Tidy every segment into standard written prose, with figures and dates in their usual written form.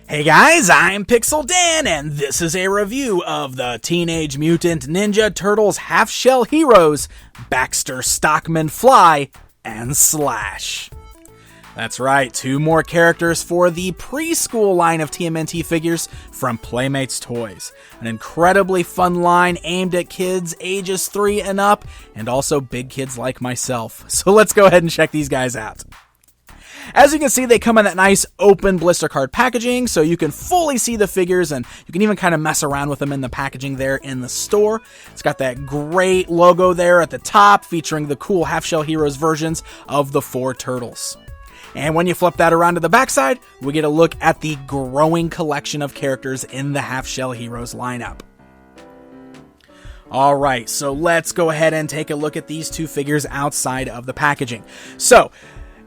Hey guys, I'm Pixel Dan, and this is a review of the Teenage Mutant Ninja Turtles half-shell heroes, Baxter Stockman-Fly and Slash. That's right, 2 more characters for the preschool line of TMNT figures from Playmates Toys. An incredibly fun line aimed at kids ages 3 and up, and also big kids like myself. So let's go ahead and check these guys out. As you can see, they come in that nice open blister card packaging, so you can fully see the figures, and you can even kind of mess around with them in the packaging there in the store. It's got that great logo there at the top, featuring the cool half-shell heroes versions of the 4 turtles. And when you flip that around to the backside, we get a look at the growing collection of characters in the half-shell heroes lineup. Alright, so let's go ahead and take a look at these 2 figures outside of the packaging. So,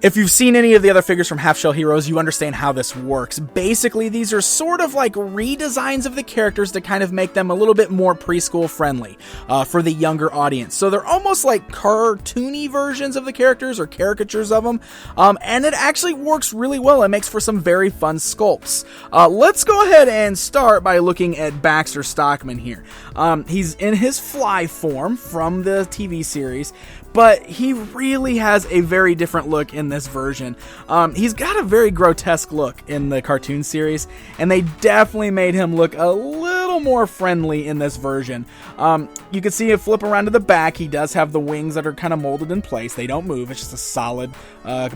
if you've seen any of the other figures from Half Shell Heroes, you understand how this works. Basically, these are sort of like redesigns of the characters to kind of make them a little bit more preschool friendly for the younger audience. So they're almost like cartoony versions of the characters or caricatures of them, and it actually works really well. It makes for some very fun sculpts. Let's go ahead and start by looking at Baxter Stockman here. He's in his fly form from the TV series, but he really has a very different look in this version. He's got a very grotesque look in the cartoon series, and they definitely made him look a little more friendly in this version. You can see it flip around to the back. He does have the wings that are kind of molded in place. They don't move. It's just a solid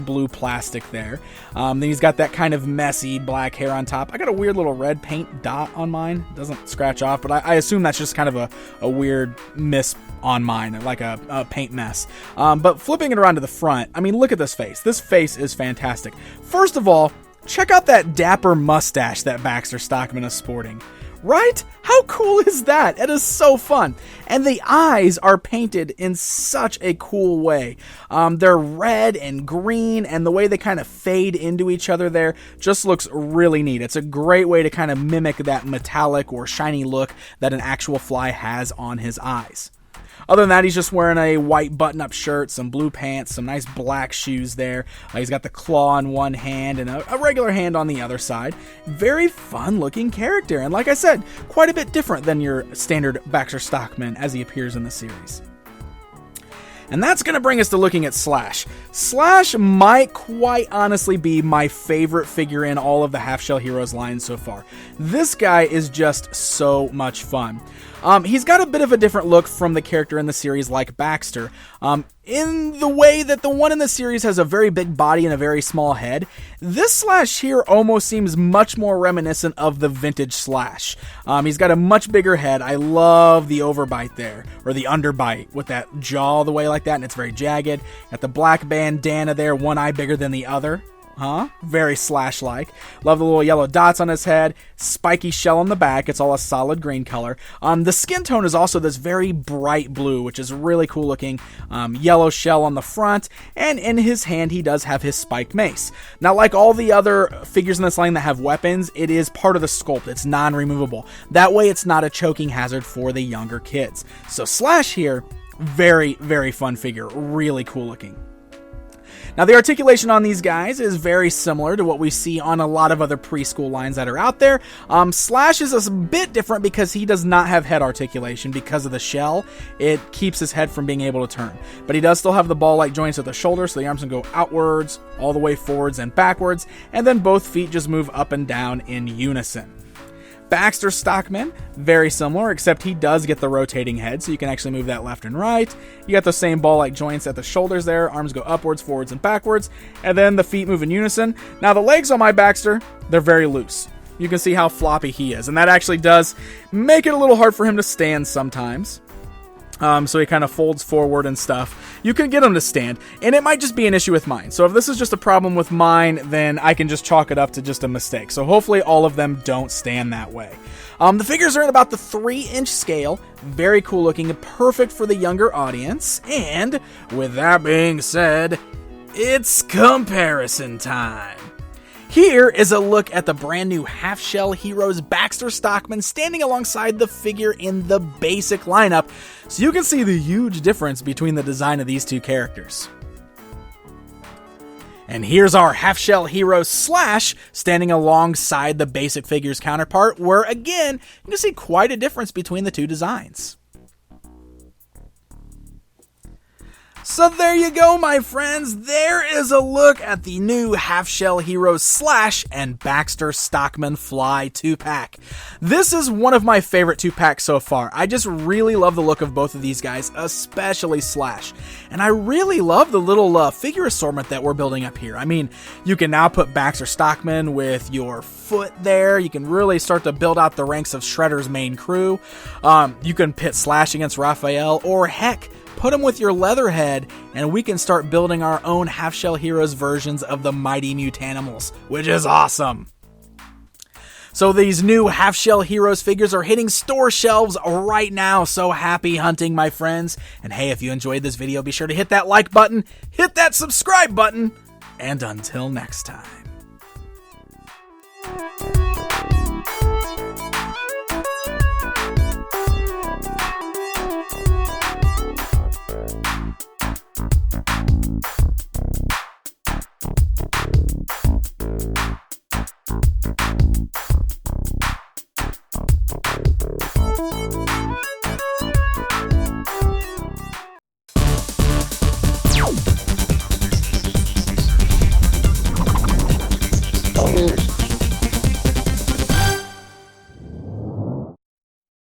blue plastic there. Then he's got that kind of messy black hair on top. I got a weird little red paint dot on mine. It doesn't scratch off, but I assume that's just kind of a weird miss on mine, like a paint mess. But flipping it around to the front, I mean, look at this face. This face is fantastic. First of all, check out that dapper mustache that Baxter Stockman is sporting. Right? How cool is that? It is so fun. And the eyes are painted in such a cool way. They're red and green, and the way they kind of fade into each other there just looks really neat. It's a great way to kind of mimic that metallic or shiny look that an actual fly has on his eyes. Other than that, he's just wearing a white button-up shirt, some blue pants, some nice black shoes there. He's got the claw on one hand and a regular hand on the other side. Very fun-looking character, and like I said, quite a bit different than your standard Baxter Stockman as he appears in the series. And that's going to bring us to looking at Slash. Slash might quite honestly be my favorite figure in all of the Half Shell Heroes line so far. This guy is just so much fun. He's got a bit of a different look from the character in the series like Baxter, in the way that the one in the series has a very big body and a very small head. This Slash here almost seems much more reminiscent of the vintage Slash. He's got a much bigger head. I love the overbite there, or the underbite with that jaw all the way like that, and it's very jagged. Got the black bandana there, one eye bigger than the other. Very Slash-like. Love the little yellow dots on his head. Spiky shell on the back. It's all a solid green color. The skin tone is also this very bright blue, which is really cool looking. Yellow shell on the front. And in his hand, he does have his spiked mace. Now, like all the other figures in this line that have weapons, it is part of the sculpt. It's non-removable. That way, it's not a choking hazard for the younger kids. So Slash here, very, very fun figure. Really cool looking. Now, the articulation on these guys is very similar to what we see on a lot of other preschool lines that are out there. Slash is a bit different because he does not have head articulation because of the shell. It keeps his head from being able to turn. But he does still have the ball-like joints at the shoulder, so the arms can go outwards, all the way forwards and backwards, and then both feet just move up and down in unison. Baxter Stockman, very similar, except he does get the rotating head, so you can actually move that left and right. You got the same ball-like joints at the shoulders there. Arms go upwards, forwards, and backwards, and then the feet move in unison. Now, the legs on my Baxter, they're very loose. You can see how floppy he is, and that actually does make it a little hard for him to stand sometimes. So he kind of folds forward and stuff. You can get him to stand, and it might just be an issue with mine. So if this is just a problem with mine, then I can just chalk it up to just a mistake. So hopefully all of them don't stand that way. The figures are in about the 3-inch scale. Very cool looking, perfect for the younger audience. And with that being said, it's comparison time. Here is a look at the brand new Half Shell Heroes Baxter Stockman standing alongside the figure in the basic lineup, so you can see the huge difference between the design of these 2 characters. And here's our half-shell hero Slash standing alongside the basic figure's counterpart, where again, you can see quite a difference between the two designs. So there you go, my friends. There is a look at the new half-shell heroes Slash and Baxter Stockman-Fly 2-pack. This is one of my favorite 2-packs so far. I just really love the look of both of these guys, especially Slash. And I really love the little figure assortment that we're building up here. I mean, you can now put Baxter Stockman with your foot there. You can really start to build out the ranks of Shredder's main crew. You can pit Slash against Raphael, or heck, put them with your Leatherhead, and we can start building our own half-shell heroes versions of the mighty Mutanimals, which is awesome. So these new half-shell heroes figures are hitting store shelves right now, so happy hunting, my friends. And hey, if you enjoyed this video, be sure to hit that like button, hit that subscribe button, and until next time.